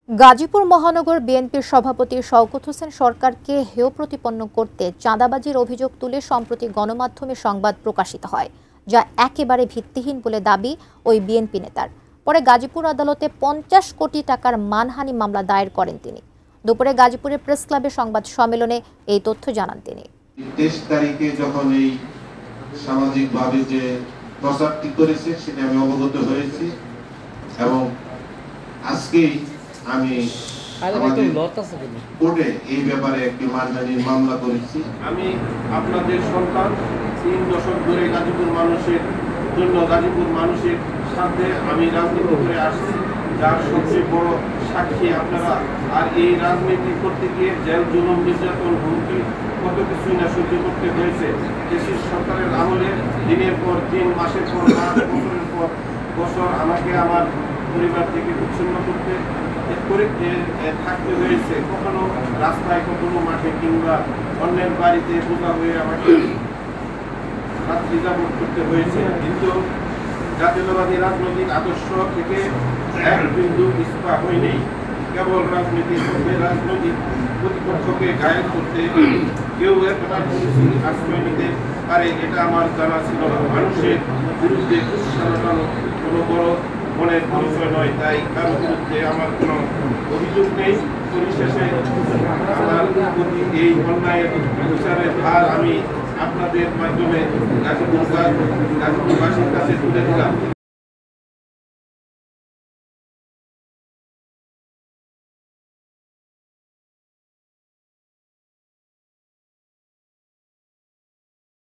গাজীপুর মহানগর বিএনপির সভাপতি শওকত হোসেন সরকারকে হেয় প্রতিপন্ন করতে চাঁদাবাজির অভিযোগ তুলে সম্প্রতি গণমাধ্যমে সংবাদ প্রকাশিত হয়, যা একেবারে ভিত্তিহীন বলে দাবি ওই বিএনপি নেতার। পরে গাজীপুর আদালতে 50 কোটি টাকার মানহানি মামলা দায়ের করেন তিনি। দুপুরে গাজীপুরের প্রেস ক্লাবে সংবাদ সম্মেলনে এই তথ্য জানান তিনি। 23 তারিখে যখন এই সামাজিকভাবে যে প্রচারটি করেছে সেটা আমি অবগত হয়েছি এবং আজকেই আমি কোর্টে এই ব্যাপারে একটি মানহানির মামলা করেছি। আমি আপনাদের সন্তান 3 দশক ধরে গাজীপুর মানুষের জন্য, গাজীপুর মানুষের সাথে আমি রাজনীতি করে আসছি, যার সবচেয়ে বড় সাক্ষী আপনারা। আর এই রাজনীতি করতে গিয়ে জেল, জুলুম, নির্যাতন, হুমকি কত কিছুই না সহ্য করতে হয়েছে। দেশের সরকারের আমলে দিনের পর দিন, মাসের পর মাস, বছরের পর বছর আমাকে আমার পরিবার থেকে বিচ্ছিন্ন থাকতে হয়েছে। কখনো রাস্তায়, কখনো মাঠে, কিংবা অন্যের বাড়িতে বোঝা হয়ে আমাকে রাত্রি যাপন করতে হয়েছে। কিন্তু জাতীয়তাবাদী রাজনৈতিক আদর্শ থেকে এক বিন্দু ইস্পা হয়নি। কেবল রাজনীতির মধ্যে রাজনৈতিক প্রতিপক্ষকে ঘায়েল করতে কেউ একটা পরিস্থিতি আশ্রয় নিতে পারে, এটা আমার জানা ছিল না। মানুষের বিরুদ্ধে কোনো বড় মনের পরিচয় নয়, তাই কারো বিরুদ্ধে আমার কোনো অভিযোগ নেই। পরিশেষে আমার প্রতি এই অন্যায়ের বিচারের ভার আমি আপনাদের মাধ্যমে গাজীপুরবাসীর কাছে তুলে দিলাম।